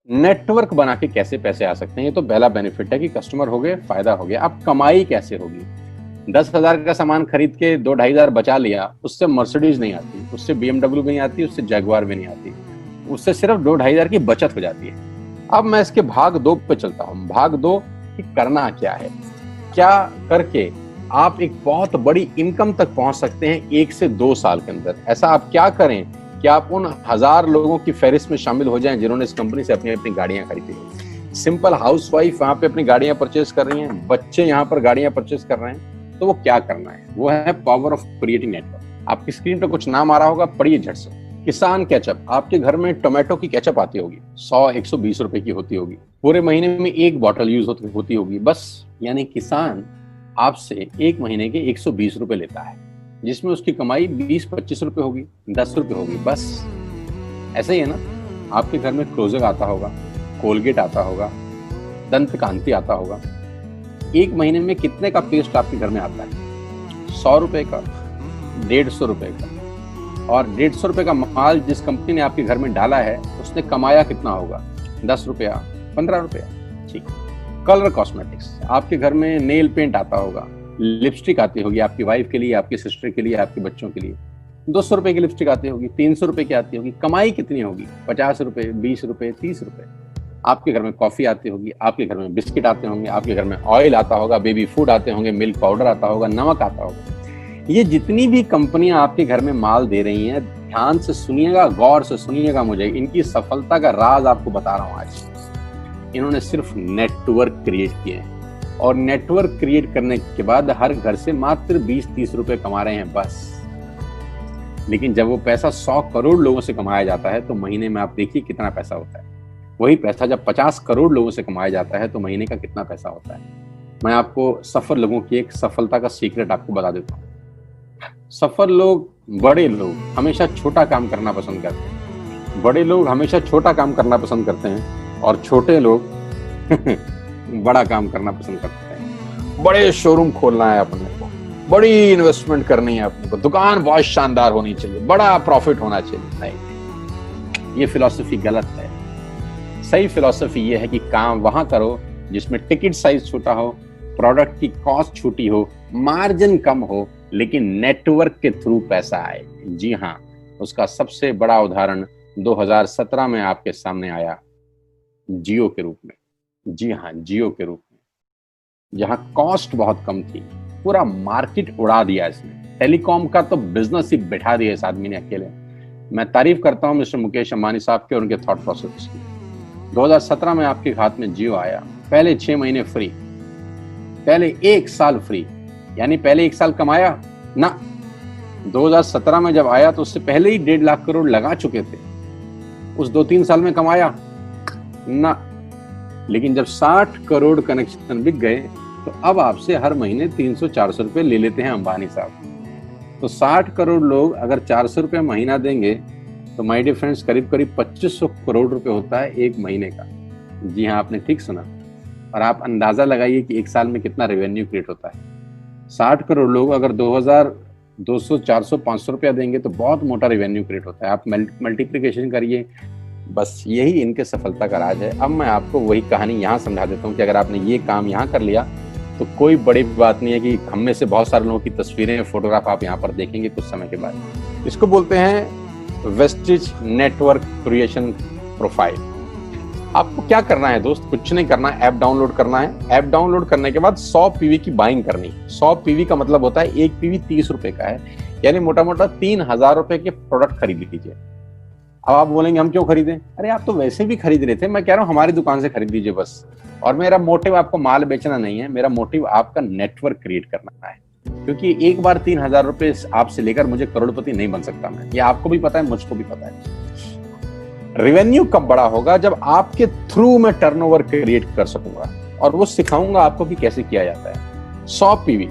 Network बना के कैसे पैसे आ सकते हैं, ये तो पहला बेनिफिट है कि कस्टमर हो गए, फायदा हो गया। अब कमाई कैसे होगी? 10,000 का सामान खरीद के 2-2,500 बचा लिया, उससे मर्सिडीज नहीं आती, उससे BMW भी नहीं आती, उससे जैगवार भी नहीं आती, उससे सिर्फ 2-2,500 की बचत हो जाती है। अब मैं इसके भाग 2 पे चलता हूँ। भाग 2 कि करना क्या है, क्या करके आप एक बहुत बड़ी इनकम तक पहुंच सकते हैं 1 से 2 साल के अंदर। ऐसा आप क्या करें कि आप उन 1000 लोगों की फहरिस्त में शामिल हो जाएं जिन्होंने इस कंपनी से अपनी अपनी गाड़ियां खरीदी हैं। सिंपल हाउसवाइफ वहां पे अपनी गाड़ियां परचेज कर रही हैं, बच्चे यहाँ पर गाड़ियां परचेज कर रहे हैं। तो वो क्या करना है, वो है पावर ऑफ क्रिएटिंग नेटवर्क। आपकी स्क्रीन पर कुछ नाम आ रहा होगा, पढ़िए झट से। किसान केचप, आपके घर में टोमेटो की केचप आती होगी, 100-120 रुपए की होती होगी, पूरे महीने में एक बॉटल यूज होती होगी बस। यानी किसान आपसे एक महीने के 120 रुपए लेता है, जिसमें उसकी कमाई 20-25 रुपए होगी, 10 रुपए होगी बस। ऐसे ही है ना, आपके घर में क्लोजर आता होगा, कोलगेट आता होगा, दंत कांति आता होगा। एक महीने में कितने का पेस्ट आपके घर में आता है? 100 रुपए का, 150 रुपए का। और 150 रुपए का माल जिस कंपनी ने आपके घर में डाला है, उसने कमाया कितना होगा? 10 रुपया, 15 रुपया। ठीक। कलर कॉस्मेटिक्स, आपके घर में नेल पेंट आता होगा, लिपस्टिक आती होगी आपकी वाइफ के लिए, आपकी सिस्टर के लिए, आपके बच्चों के लिए। 200 रुपए की लिपस्टिक आती होगी, 300 रुपए की आती होगी। कमाई कितनी होगी? 50 रुपए, 20 रुपए, 30 रुपए। आपके घर में कॉफी आती होगी, आपके घर में बिस्किट आते होंगे, आपके घर में ऑयल आता होगा, बेबी फूड आते होंगे, मिल्क पाउडर आता होगा, नमक आता होगा। ये जितनी भी कंपनियां आपके घर में माल दे रही हैं, ध्यान से सुनिएगा, गौर से सुनिएगा मुझे। इनकी सफलता का राज आपको बता रहा हूं आज। इन्होंने सिर्फ नेटवर्क क्रिएट किए हैं, और नेटवर्क क्रिएट करने के बाद हर घर से मात्र 20-30 रुपए कमा रहे हैं बस। लेकिन जब वो पैसा 100 करोड़ लोगों से कमाया जाता है तो महीने में आप देखिए कितना पैसा होता है। वही पैसा जब 50 करोड़ लोगों से कमाया जाता है तो महीने का कितना पैसा होता है। मैं आपको सफल लोगों की एक सफलता का सीक्रेट आपको बता देता हूँ। सफल लोग, बड़े लोग हमेशा छोटा काम करना पसंद करते हैं। बड़े लोग हमेशा छोटा काम करना पसंद करते हैं, और छोटे लोग बड़ा काम करना पसंद करते हैं। बड़े शोरूम खोलना है अपने को, बड़ी इन्वेस्टमेंट करनी है अपने को, दुकान बहुत शानदार होनी चाहिए, बड़ा प्रॉफिट होना चाहिए। नहीं, ये फिलॉसफी गलत है। सही फिलॉसफी ये है कि काम वहां करो जिसमें टिकट साइज छोटा हो, प्रोडक्ट की कॉस्ट छोटी हो, मार्जिन कम हो, लेकिन नेटवर्क के थ्रू पैसा आए। जी हाँ, उसका सबसे बड़ा उदाहरण 2017 में आपके सामने आया, जियो के रूप में। जी हाँ, जियो के रूप में, जहां कॉस्ट बहुत कम थी, पूरा मार्केट उड़ा दिया इसने। टेलीकॉम का तो बिजनेस ही बैठा दिया इस आदमी ने अकेले। मैं तारीफ करता हूं मिस्टर मुकेश अंबानी साहब के और उनके थॉट प्रोसेस की। 2017 में आपके हाथ में जियो आया, पहले 6 महीने फ्री, पहले 1 साल फ्री। यानी पहले 1 साल कमाया ना। 2017 में जब आया तो उससे पहले ही 1.5 लाख करोड़ लगा चुके थे। उस 2-3 साल में कमाया ना। लेकिन जब 60 करोड़ कनेक्शन बिक गए तो अब आपसे हर महीने 300-400 रुपए ले लेते हैं अंबानी साहब। तो 60 करोड़ लोग अगर 400 रुपए महीना देंगे तो माय डियर फ्रेंड्स, करीब करीब 2500 करोड़ रुपए होता है एक महीने का। जी हाँ, आपने ठीक सुना। और आप अंदाजा लगाइए कि 1 साल में कितना रेवेन्यू क्रिएट होता है। 60 करोड़ लोग अगर 2000, 200, 400, 500 रुपया देंगे तो बहुत मोटा रेवेन्यू क्रिएट होता है। आप मल्टीप्लिकेशन करिए, बस यही इनके सफलता का राज है। अब मैं आपको वही कहानी यहाँ समझा देता हूँ कि अगर आपने ये काम यहाँ कर लिया तो कोई बड़ी बात नहीं है कि हम में से बहुत सारे लोगों की तस्वीरें, फोटोग्राफ आप यहाँ पर देखेंगे कुछ समय के बाद। इसको बोलते हैं वेस्टिज नेटवर्क क्रिएशन प्रोफाइल। आपको क्या करना है दोस्त? कुछ नहीं करना है, ऐप डाउनलोड करना है। ऐप डाउनलोड करने के बाद 100 पीवी की बाइंग करनी है। 100 पीवी का मतलब होता है 1 पीवी 30 रुपए का है, यानी मोटा मोटा 3000 रुपए के प्रोडक्ट खरीद लीजिए। अब आप बोलेंगे हम क्यों खरीदें? अरे आप तो वैसे भी खरीद रहे थे, मैं कह रहा हूँ हमारी दुकान से खरीद लीजिए बस। और मेरा मोटिव आपको माल बेचना नहीं है, मेरा मोटिव आपका नेटवर्क क्रिएट करना है। क्योंकि एक बार 3000 रुपए आपसे लेकर मुझे करोड़पति नहीं बन सकता मैं, ये आपको भी पता है, मुझको भी पता है। रेवेन्यू कब बड़ा होगा? जब आपके थ्रू मैं टर्नओवर क्रिएट कर सकूंगा, और वो सिखाऊंगा आपको कि कैसे किया जाता है। 100 पीवी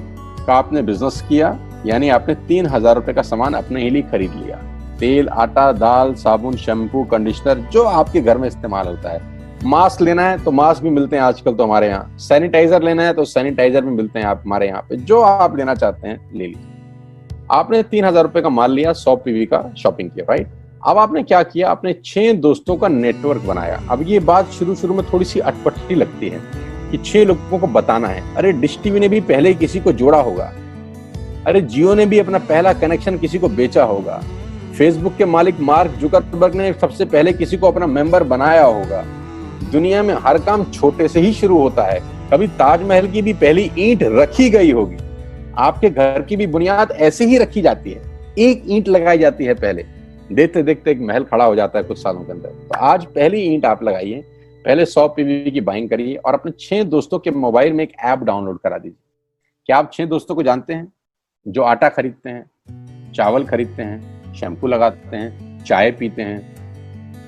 का आपने बिजनेस किया, यानी आपने 3000 रुपए का सामान अपने ही लिए खरीद लिया। तेल, आटा, दाल, साबुन, शैम्पू, कंडीशनर, जो आपके घर में इस्तेमाल होता है। मास्क लेना है तो मास्क भी मिलते हैं आजकल तो हमारे यहाँ। सैनिटाइजर लेना है तो सैनिटाइजर भी मिलते हैं आप हमारे यहाँ पे। जो आप लेना चाहते हैं ले लीजिए। आपने 3000 रुपए का माल लिया, 100 पीवी का शॉपिंग किया, राइट? अब आपने क्या किया, आपने 6 दोस्तों का नेटवर्क बनाया। अब ये बात शुरू शुरू में थोड़ी सी अटपटी लगती है कि 6 लोगों को बताना है। अरे डिश टीवी ने भी पहले किसी को जोड़ा होगा, अरे जियो ने भी अपना पहला कनेक्शन किसी को बेचा होगा, फेसबुक के मालिक मार्क जुकरबर्ग ने सबसे पहले किसी को अपना मेंबर बनाया होगा। दुनिया में हर काम छोटे से ही शुरू होता है। कभी ताजमहल की भी पहली ईंट रखी गई होगी, आपके घर की भी बुनियाद ऐसे ही रखी जाती है, एक ईंट लगाई जाती है पहले, देखते देखते एक महल खड़ा हो जाता है कुछ सालों के अंदर। तो आज पहली ईंट आप लगाइए, पहले 100 पीवी की बाइंग करिए और अपने 6 दोस्तों के मोबाइल में एक ऐप डाउनलोड करा दीजिए। क्या आप 6 दोस्तों को जानते हैं जो आटा खरीदते हैं, चावल खरीदते हैं, शैम्पू लगाते हैं, चाय पीते हैं,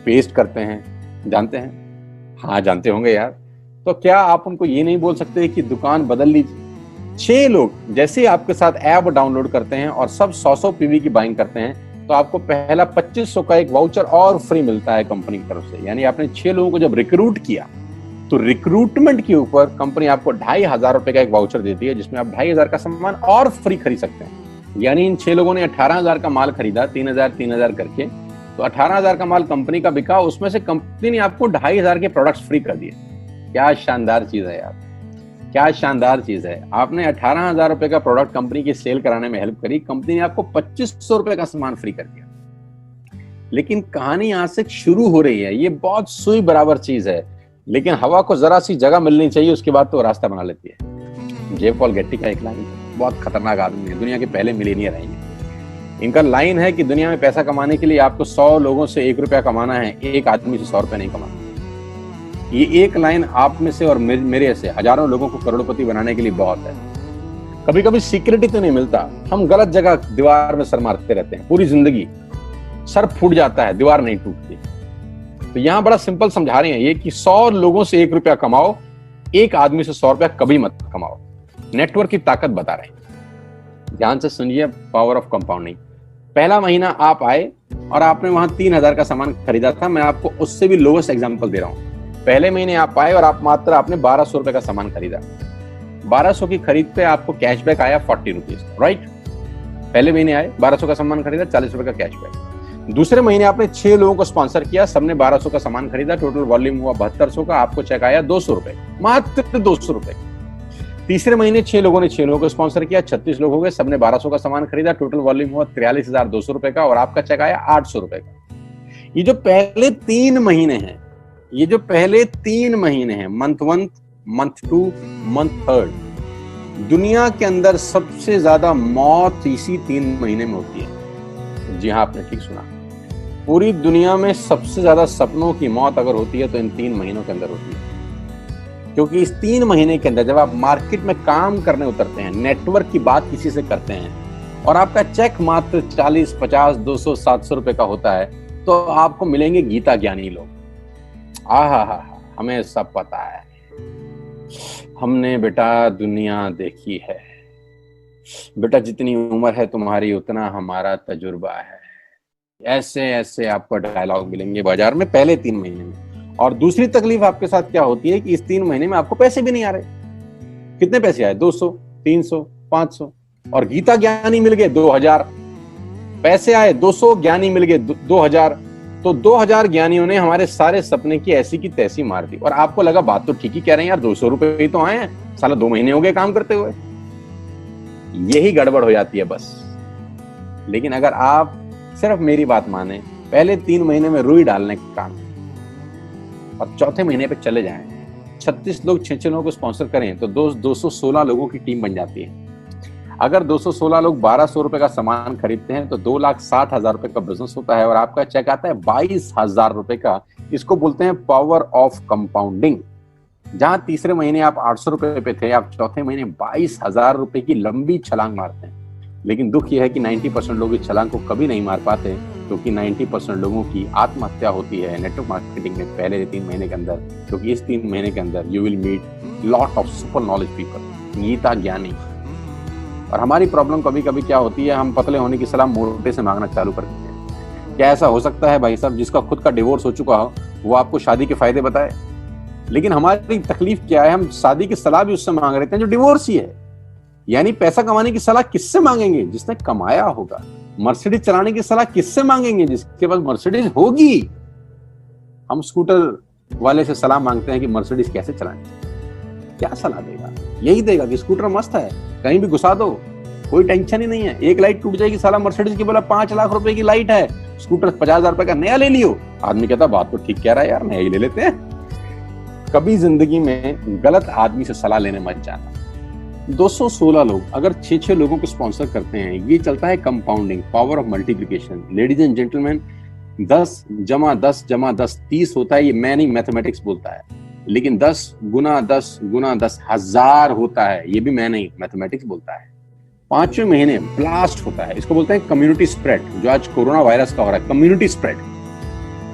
पेस्ट करते हैं? जानते हैं? हाँ जानते होंगे यार। तो क्या आप उनको ये नहीं बोल सकते कि दुकान बदल लीजिए? 6 लोग जैसे ही आपके साथ ऐप डाउनलोड करते हैं और सब 100 पीवी की बाइंग करते हैं तो आपको पहला 2500 का एक वाउचर और फ्री मिलता है कंपनी की तरफ से। यानी आपने 6 लोगों को जब रिक्रूट किया तो रिक्रूटमेंट के ऊपर कंपनी आपको 2500 रुपए का एक वाउचर देती है जिसमें आप 2500 का सामान और फ्री खरीद सकते हैं। यानी इन 6 लोगों ने 18,000 का माल खरीदा, 3,000 करके, तो 18,000 का माल कंपनी का बिका, उसमें से कंपनी ने आपको 2500 के प्रोडक्ट्स फ्री कर दिए। क्या शानदार चीज है यार, क्या शानदार चीज है। आपने 18,000 रुपए का प्रोडक्ट कंपनी की सेल कराने में हेल्प करी, कंपनी ने आपको 2500 रुपए का सामान फ्री कर दिया। लेकिन कहानी यहां से शुरू हो रही है। ये बहुत सुई बराबर चीज है, लेकिन हवा को जरा सी जगह मिलनी चाहिए, उसके बाद तो रास्ता बना लेती है। जे पॉल गेट्टी का एक लाइन, बहुत खतरनाक आदमी है, दुनिया के पहले मिलियनियर हैं। इनका लाइन है कि दुनिया में पैसा कमाने के लिए आपको 100 लोगों से 1 रुपया कमाना है, एक आदमी से 100 रुपया नहीं कमाना। ये एक लाइन आप में से और मेरे से हजारों लोगों को करोड़पति बनाने के लिए बहुत है। कभी कभी सिक्योरिटी तो नहीं मिलता, हम गलत जगह दीवार में सर मारते रहते हैं, पूरी जिंदगी सर फूट जाता है, दीवार नहीं टूटती। तो यहां बड़ा सिंपल समझा रहे हैं ये कि 100 लोगों से 1 रुपया कमाओ, एक आदमी से 100 रुपया कभी मत कमाओ। नेटवर्क की ताकत बता रहे हैं, ध्यान से सुनिए, पावर ऑफ कंपाउंडिंग। पहला महीना आप आए और आपने वहां 3,000 का सामान खरीदा था, मैं आपको उससे भी लोवेस्ट एग्जांपल दे रहा हूं। पहले महीने आप आए और आपने 1200 रुपए का सामान खरीदा, 1200 की खरीद पे आपको कैशबैक आया 40 रुपीज, राइट? पहले महीने आए, 1200 का सामान खरीदा, 40 रुपए का कैशबैक। दूसरे महीने आपने 6 लोगों को स्पॉन्सर किया, सबने 1200 का सामान खरीदा, टोटल वॉल्यूम हुआ 7200 का, आपको चेक आया 200 रुपए, मात्र 200 रुपए। तीसरे महीने 6 लोगों ने 6 लोगों को स्पॉन्सर किया, 36 लोग हो गए, सबने 1200 का सामान खरीदा, टोटल वॉल्यूम हुआ 43,200 रुपए का, और आपका चेक आया 800 रुपए का। ये जो पहले 3 महीने हैं, ये जो पहले 3 महीने हैं, मंथ 1, मंथ 2, मंथ 3, दुनिया के अंदर सबसे ज्यादा मौत इसी 3 महीने में होती है। जी हाँ, आपने ठीक सुना, पूरी दुनिया में सबसे ज्यादा सपनों की मौत अगर होती है तो इन 3 महीनों के अंदर होती है। क्योंकि इस 3 महीने के अंदर जब आप मार्केट में काम करने उतरते हैं, नेटवर्क की बात किसी से करते हैं और आपका चेक मात्र 40, 50, 200, 700 रुपए का होता है, तो आपको मिलेंगे गीता ज्ञानी लोग। आहा, हमें सब पता है, हमने बेटा दुनिया देखी है, बेटा जितनी उम्र है तुम्हारी उतना हमारा तजुर्बा है। ऐसे ऐसे आपको डायलॉग मिलेंगे बाजार में पहले 3 महीने में। और दूसरी तकलीफ आपके साथ क्या होती है कि इस 3 महीने में आपको पैसे भी नहीं आ रहे। कितने पैसे आए? 200, 300, 500, और गीता ज्ञानी मिल गए 2000। पैसे आए 200, ज्ञानी मिल गए 2000, तो 2000 ज्ञानियों ने हमारे सारे सपने की ऐसी की तैसी मार दी। और आपको लगा बात तो ठीक ही कह रहे हैं यार, 200 रुपए ही तो आए हैं, साला 2 महीने हो गए काम करते हुए। यही गड़बड़ हो जाती है बस। लेकिन अगर आप सिर्फ मेरी बात माने, पहले 3 महीने में रुई डालने का काम और चौथे महीने पे चले जाएं, 36 लोग 6 लोगों को स्पॉन्सर करें तो 216 लोगों की टीम बन जाती है। अगर 216 लोग 1200 रुपए का सामान खरीदते हैं तो 2,60,000 रुपए का बिजनेस होता है और आपका चेक आता है 22,000 रुपए का। इसको बोलते हैं पावर ऑफ कंपाउंडिंग। जहां तीसरे महीने आप 800 रुपए पे थे, आप चौथे महीने 22,000 रुपए की लंबी छलांग मारते हैं। लेकिन दुख यह है कि 90% लोग इस छलांग को कभी नहीं मार पाते, क्योंकि 90% लोगों की आत्महत्या होती है नेटवर्क मार्केटिंग में पहले 3 महीने के अंदर। क्योंकि इस 3 महीने के अंदर you will meet lot of super knowledge people, Gita ज्ञानी। और हमारी प्रॉब्लम कभी कभी क्या होती है, हम पतले होने की सलाह मोटे से मांगना चालू कर देते हैं। क्या ऐसा हो सकता है भाई साहब, जिसका खुद का डिवोर्स हो चुका हो वो आपको शादी के फायदे बताए? लेकिन हमारी तकलीफ क्या है, हम शादी की सलाह भी उससे मांग रहे हैं जो डिवोर्स ही है। यानी पैसा कमाने की सलाह किससे मांगेंगे? जिसने कमाया होगा। मर्सिडीज चलाने की सलाह किससे मांगेंगे? जिसके पास मर्सिडीज होगी। हम स्कूटर वाले से सलाह मांगते हैं कि मर्सिडीज कैसे चलाएं। क्या सलाह देगा? यही देगा कि स्कूटर मस्त है, कहीं भी घुसा दो, कोई टेंशन ही नहीं है। एक लाइट टूट जाएगी, साला मर्सिडीज की बोला 5 लाख रुपए की लाइट है, स्कूटर 50,000 रुपए का नया ले लियो। आदमी कहता बात तो ठीक कह रहा है यार, नया ही ले लेते हैं। कभी जिंदगी में गलत आदमी से सलाह लेने मत जाना। 216 लोग अगर 6-6 लोगों को स्पॉन्सर करते हैं, ये चलता है compounding, power of multiplication. Ladies and gentleman, 10 + 10 + 10 30 होता है। ये मैं नहीं, मैथमेटिक्स बोलता है। लेकिन 10 × 10 × 10 1000 होता है। ये भी मैं नहीं, मैथमेटिक्स बोलता है। 5वें महीने ब्लास्ट होता है। इसको बोलते हैं कम्युनिटी स्प्रेड, जो आज कोरोना वायरस का हो रहा है। कम्युनिटी स्प्रेड,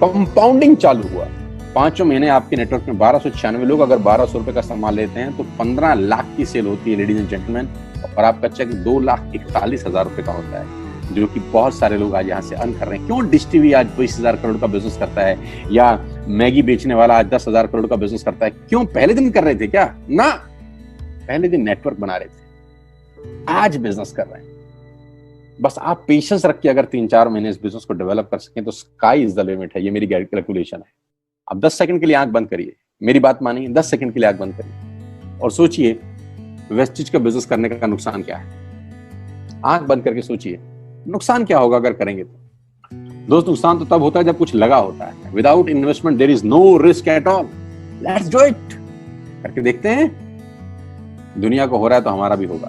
कंपाउंडिंग चालू हुआ। 5वें महीने आपके नेटवर्क में 1296 लोग अगर 1200 रुपए का सामान लेते हैं तो 15 लाख की सेल होती है लेडीज एंड जेंटलमैन। और आपका चेक 2,41,000 रुपए का होता है, जो कि बहुत सारे लोग आज यहाँ से अर्न कर रहे हैं। क्यों डिश टीवी आज 20,000 करोड़ का बिजनेस करता है, या मैगी बेचने वाला आज 10,000 करोड़ का बिजनेस करता है? क्यों? पहले दिन कर रहे थे क्या? ना, पहले दिन नेटवर्क बना रहे थे, आज बिजनेस कर रहे हैं। बस आप पेशेंस रख के अगर 3-4 महीने इस बिजनेस को डेवलप कर सकें तो स्काई इज द लिमिट है। ये मेरी कैलकुलेशन है। अब 10 सेकंड के लिए आंख बंद करिए, मेरी बात मानिए, 10 सेकंड के लिए आंख बंद करिए और सोचिए वेस्टिज का बिजनेस करने का नुकसान क्या है। आंख बंद करके सोचिए नुकसान क्या होगा अगर करेंगे तो। दोस्त, नुकसान तो तब होता है जब कुछ लगा होता है। Without investment there is no risk at all. Let's do it. करके देखते हैं, दुनिया को हो रहा है तो हमारा भी होगा।